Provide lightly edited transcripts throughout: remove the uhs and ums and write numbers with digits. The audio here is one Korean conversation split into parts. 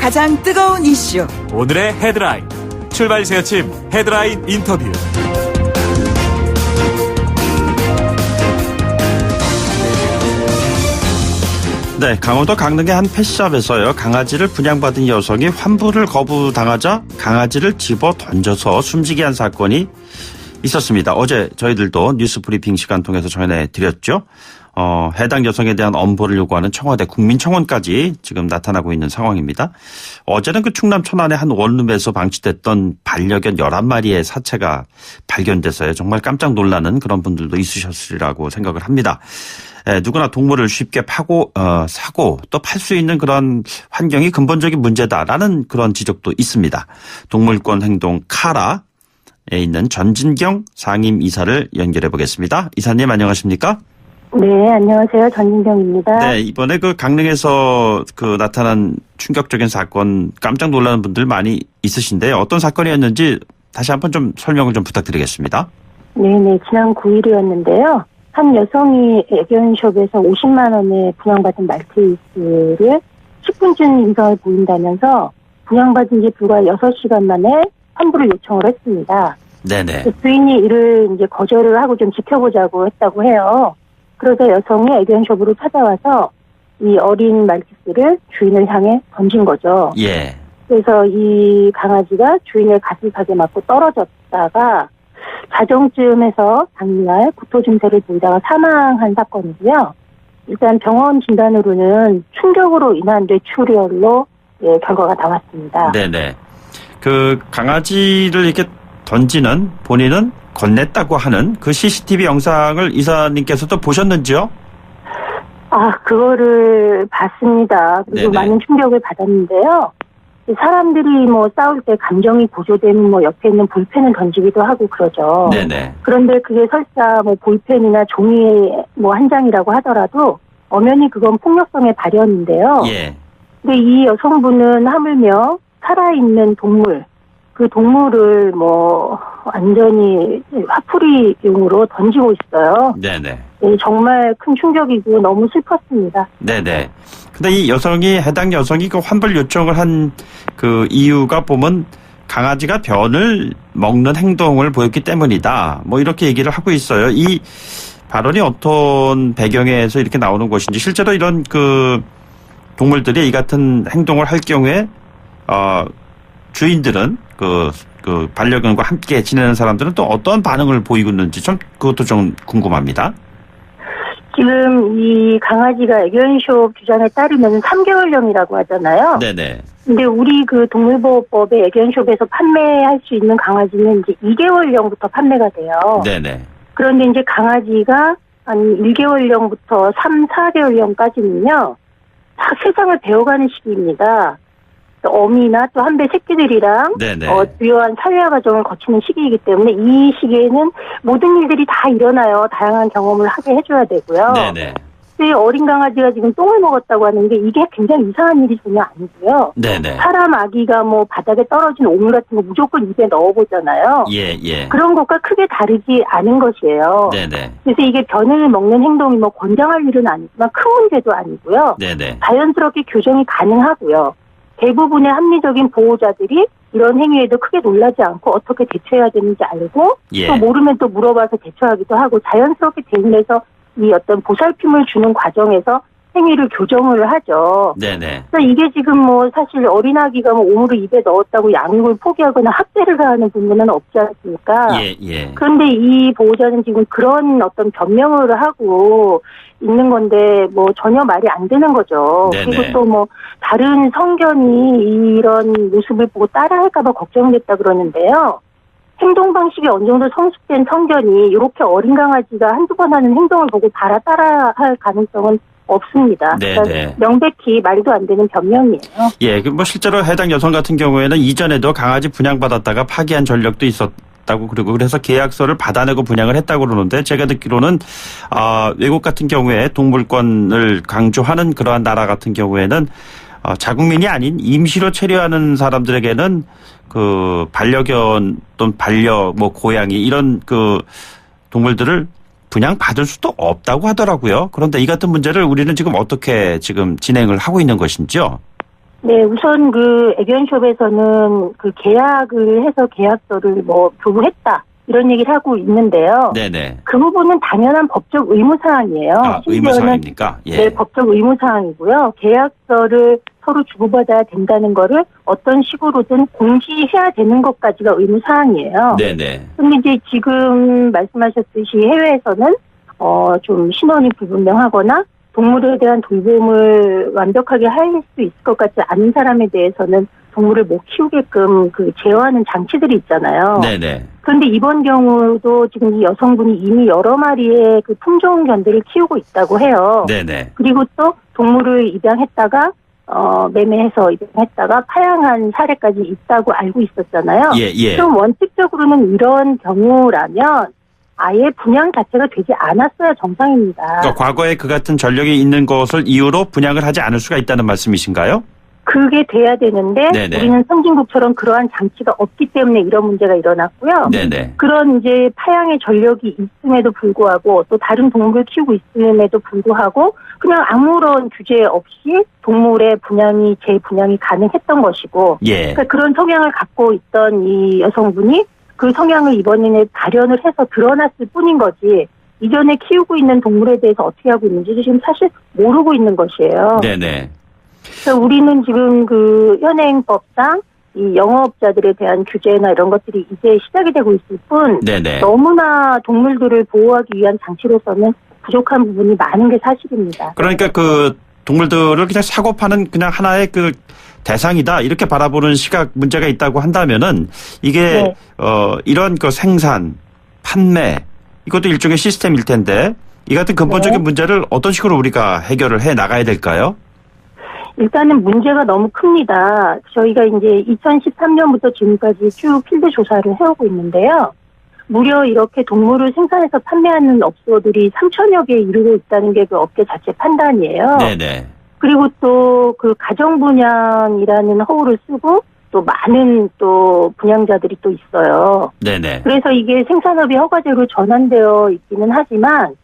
가장 뜨거운 이슈. 오늘의 헤드라인. 출발 새아침 헤드라인 인터뷰. 네, 강원도 강릉의 한 펫샵에서요, 강아지를 분양받은 여성이 환불을 거부당하자 강아지를 집어 던져서 숨지게 한 사건이 있었습니다. 어제 저희들도 뉴스 브리핑 시간 통해서 전해드렸죠. 해당 여성에 대한 엄벌을 요구하는 청와대 국민청원까지 지금 나타나고 있는 상황입니다. 어제는 그 충남 천안의 한 원룸에서 방치됐던 반려견 11마리의 사체가 발견돼서요, 정말 깜짝 놀라는 그런 분들도 있으셨으리라고 생각을 합니다. 누구나 동물을 쉽게 사고 또 팔 수 있는 그런 환경이 근본적인 문제다라는 그런 지적도 있습니다. 동물권 행동 카라에 있는 전진경 상임이사를 연결해 보겠습니다. 이사님 안녕하십니까? 네, 안녕하세요. 전진경입니다. 네, 이번에 그 강릉에서 그 나타난 충격적인 사건 깜짝 놀라는 분들 많이 있으신데 어떤 사건이었는지 다시 한번 좀 설명을 좀 부탁드리겠습니다. 네네, 지난 9일이었는데요. 한 여성이 애견숍에서 50만 원에 분양받은 말티즈를 10분쯤 인성을 보인다면서 분양받은 지 불과 6시간 만에 환불을 요청을 했습니다. 네네. 주인이 이를 이제 거절을 하고 좀 지켜보자고 했다고 해요. 그러자 여성이 애견숍으로 찾아와서 이 어린 말티즈를 주인을 향해 던진 거죠. 예. 그래서 이 강아지가 주인의 가슴팍에 맞고 떨어졌다가 자정쯤에서 당일날 구토 증세를 보이다가 사망한 사건이고요. 일단 병원 진단으로는 충격으로 인한 뇌출혈로 결과가 나왔습니다. 네네. 그 강아지를 이렇게 던지는 본인은 건넸다고 하는 그 CCTV 영상을 이사님께서도 보셨는지요? 그거를 봤습니다. 그리고 네네. 많은 충격을 받았는데요. 사람들이 싸울 때 감정이 고조되면 옆에 있는 볼펜을 던지기도 하고 그러죠. 네네. 그런데 그게 설사 볼펜이나 종이 한 장이라고 하더라도 엄연히 그건 폭력성의 발현인데요. 예. 근데 이 여성분은 하물며 살아있는 동물, 그 동물을 완전히 화풀이용으로 던지고 있어요. 네네. 네, 정말 큰 충격이고 너무 슬펐습니다. 네네. 근데 이 해당 여성이 그 환불 요청을 한 그 이유가 보면 강아지가 변을 먹는 행동을 보였기 때문이다. 이렇게 얘기를 하고 있어요. 이 발언이 어떤 배경에서 이렇게 나오는 것인지, 실제로 이런 그 동물들이 이 같은 행동을 할 경우에, 주인들은 그 반려견과 함께 지내는 사람들은 또 어떤 반응을 보이고 있는지 그것도 좀 궁금합니다. 지금 이 강아지가 애견숍 주장에 따르면 3개월령이라고 하잖아요. 네네. 근데 우리 그 동물보호법의 애견숍에서 판매할 수 있는 강아지는 이제 2개월령부터 판매가 돼요. 네네. 그런데 이제 강아지가 한 1개월령부터 3, 4개월령까지는요, 다 세상을 배워가는 시기입니다. 어미나 또 한배 새끼들이랑 주요한 사회화 과정을 거치는 시기이기 때문에 이 시기에는 모든 일들이 다 일어나요. 다양한 경험을 하게 해줘야 되고요. 네네. 근데 어린 강아지가 지금 똥을 먹었다고 하는데 이게 굉장히 이상한 일이 전혀 아니고요. 네네. 사람 아기가 바닥에 떨어진 오물 같은 거 무조건 입에 넣어보잖아요. 예. 그런 것과 크게 다르지 않은 것이에요. 네네. 그래서 이게 변을 먹는 행동이 권장할 일은 아니지만 큰 문제도 아니고요. 네네. 자연스럽게 교정이 가능하고요. 대부분의 합리적인 보호자들이 이런 행위에도 크게 놀라지 않고 어떻게 대처해야 되는지 알고 또 모르면 또 물어봐서 대처하기도 하고 자연스럽게 대응해서 이 어떤 보살핌을 주는 과정에서 행위를 교정을 하죠. 네네. 그래서 이게 지금 사실 어린아기가 오물을 입에 넣었다고 양육을 포기하거나 학대를 가하는 부분은 없지 않습니까? 예. 그런데 이 보호자는 지금 그런 어떤 변명을 하고 있는 건데 전혀 말이 안 되는 거죠. 네네. 그리고 또 다른 성견이 이런 모습을 보고 따라할까 봐 걱정됐다 그러는데요. 행동 방식이 어느 정도 성숙된 성견이 이렇게 어린 강아지가 한두 번 하는 행동을 보고 따라할 가능성은 없습니다. 그러니까 명백히 말도 안 되는 변명이에요. 예, 실제로 해당 여성 같은 경우에는 이전에도 강아지 분양받았다가 파기한 전력도 있었다고 그래서 계약서를 받아내고 분양을 했다고 그러는데 제가 듣기로는 외국 같은 경우에 동물권을 강조하는 그러한 나라 같은 경우에는 자국민이 아닌 임시로 체류하는 사람들에게는 그 반려견 또는 고양이 이런 그 동물들을 분양받을 수도 없다고 하더라고요. 그런데 이 같은 문제를 우리는 지금 어떻게 지금 진행을 하고 있는 것인지요? 네, 우선 그 애견숍에서는 그 계약을 해서 계약서를 뭐 교부했다. 이런 얘기를 하고 있는데요. 네네. 그 부분은 당연한 법적 의무사항이에요. 아, 의무사항입니까? 예. 네, 법적 의무사항이고요. 계약서를 서로 주고받아야 된다는 거를 어떤 식으로든 공지해야 되는 것까지가 의무사항이에요. 네네. 근데 이제 지금 말씀하셨듯이 해외에서는 좀 신원이 불분명하거나 동물에 대한 돌봄을 완벽하게 할 수 있을 것 같지 않은 사람에 대해서는 동물을 못 키우게끔 그 제어하는 장치들이 있잖아요. 네네. 그런데 이번 경우도 지금 이 여성분이 이미 여러 마리의 그 품종 견들을 키우고 있다고 해요. 네네. 그리고 또 동물을 입양했다가 매매해서 입양했다가 파양한 사례까지 있다고 알고 있었잖아요. 예, 예. 그럼 원칙적으로는 이런 경우라면 아예 분양 자체가 되지 않았어야 정상입니다. 그러니까 과거에 그 같은 전력이 있는 것을 이유로 분양을 하지 않을 수가 있다는 말씀이신가요? 그게 돼야 되는데 네네. 우리는 선진국처럼 그러한 장치가 없기 때문에 이런 문제가 일어났고요. 네네. 그런 이제 파양의 전력이 있음에도 불구하고 또 다른 동물을 키우고 있음에도 불구하고 그냥 아무런 규제 없이 동물의 분양이 재분양이 가능했던 것이고 예. 그러니까 그런 성향을 갖고 있던 이 여성분이 그 성향을 이번에 발현을 해서 드러났을 뿐인 거지 이전에 키우고 있는 동물에 대해서 어떻게 하고 있는지 지금 사실 모르고 있는 것이에요. 네네. 그래서 우리는 지금 그 현행법상 이 영업자들에 대한 규제나 이런 것들이 이제 시작이 되고 있을 뿐 네네. 너무나 동물들을 보호하기 위한 장치로서는 부족한 부분이 많은 게 사실입니다. 그러니까 그 동물들을 그냥 사고 파는 그냥 하나의 그 대상이다 이렇게 바라보는 시각 문제가 있다고 한다면은 이게 네. 이런 그 생산, 판매 이것도 일종의 시스템일 텐데 이 같은 근본적인 네. 문제를 어떤 식으로 우리가 해결을 해 나가야 될까요? 일단은 문제가 너무 큽니다. 저희가 이제 2013년부터 지금까지 쭉 필드 조사를 해오고 있는데요. 무려 이렇게 동물을 생산해서 판매하는 업소들이 3,000여 개에 이르고 있다는 게 그 업계 자체 판단이에요. 네네. 그리고 또 그 가정분양이라는 허울을 쓰고 또 많은 또 분양자들이 또 있어요. 네네. 그래서 이게 생산업이 허가제로 전환되어 있기는 하지만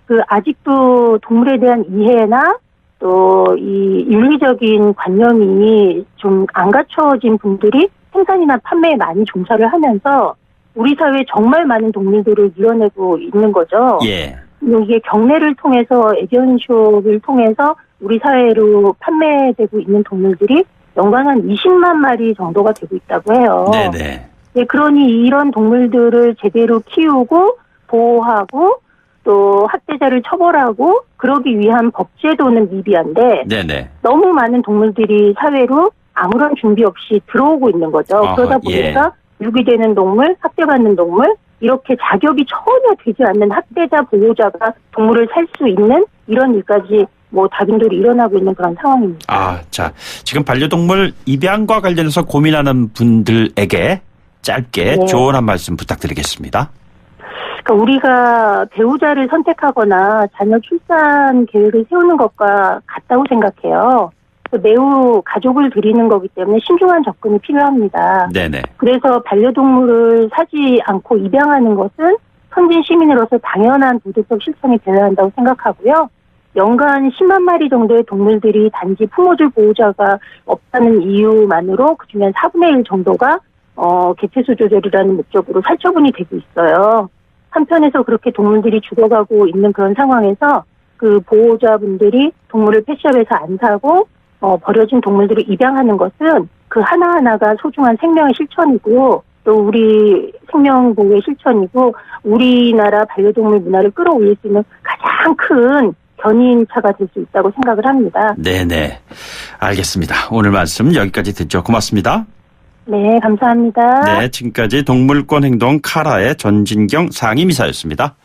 그 아직도 동물에 대한 이해나 또 이 윤리적인 관념이 좀 안 갖춰진 분들이 생산이나 판매에 많이 종사를 하면서 우리 사회에 정말 많은 동물들을 밀어내고 있는 거죠. 예. 이게 경매를 통해서 애견숍을 통해서 우리 사회로 판매되고 있는 동물들이 연간 한 20만 마리 정도가 되고 있다고 해요. 네네. 네, 그러니 이런 동물들을 제대로 키우고 보호하고 또 학대자를 처벌하고 그러기 위한 법제도는 미비한데 네네. 너무 많은 동물들이 사회로 아무런 준비 없이 들어오고 있는 거죠. 그러다 보니까 유기되는 동물, 학대받는 동물 이렇게 자격이 전혀 되지 않는 학대자, 보호자가 동물을 살 수 있는 이런 일까지 뭐 다빈돌이 일어나고 있는 그런 상황입니다. 아, 자, 지금 반려동물 입양과 관련해서 고민하는 분들에게 짧게 네. 조언 한 말씀 부탁드리겠습니다. 그러니까 우리가 배우자를 선택하거나 자녀 출산 계획을 세우는 것과 같다고 생각해요. 매우 가족을 들이는 거기 때문에 신중한 접근이 필요합니다. 네네. 그래서 반려동물을 사지 않고 입양하는 것은 선진 시민으로서 당연한 도덕적 실천이 되어야 한다고 생각하고요. 연간 10만 마리 정도의 동물들이 단지 품어줄 보호자가 없다는 이유만으로 그중에 4분의 1 정도가 개체수 조절이라는 목적으로 살처분이 되고 있어요. 한편에서 그렇게 동물들이 죽어가고 있는 그런 상황에서 그 보호자분들이 동물을 펫샵에서 안 사고 버려진 동물들을 입양하는 것은 그 하나하나가 소중한 생명의 실천이고 또 우리 생명보호의 실천이고 우리나라 반려동물 문화를 끌어올릴 수 있는 가장 큰 견인차가 될 수 있다고 생각을 합니다. 네네. 알겠습니다. 오늘 말씀 여기까지 듣죠. 고맙습니다. 네, 감사합니다. 네, 지금까지 동물권 행동 카라의 전진경 상임이사였습니다.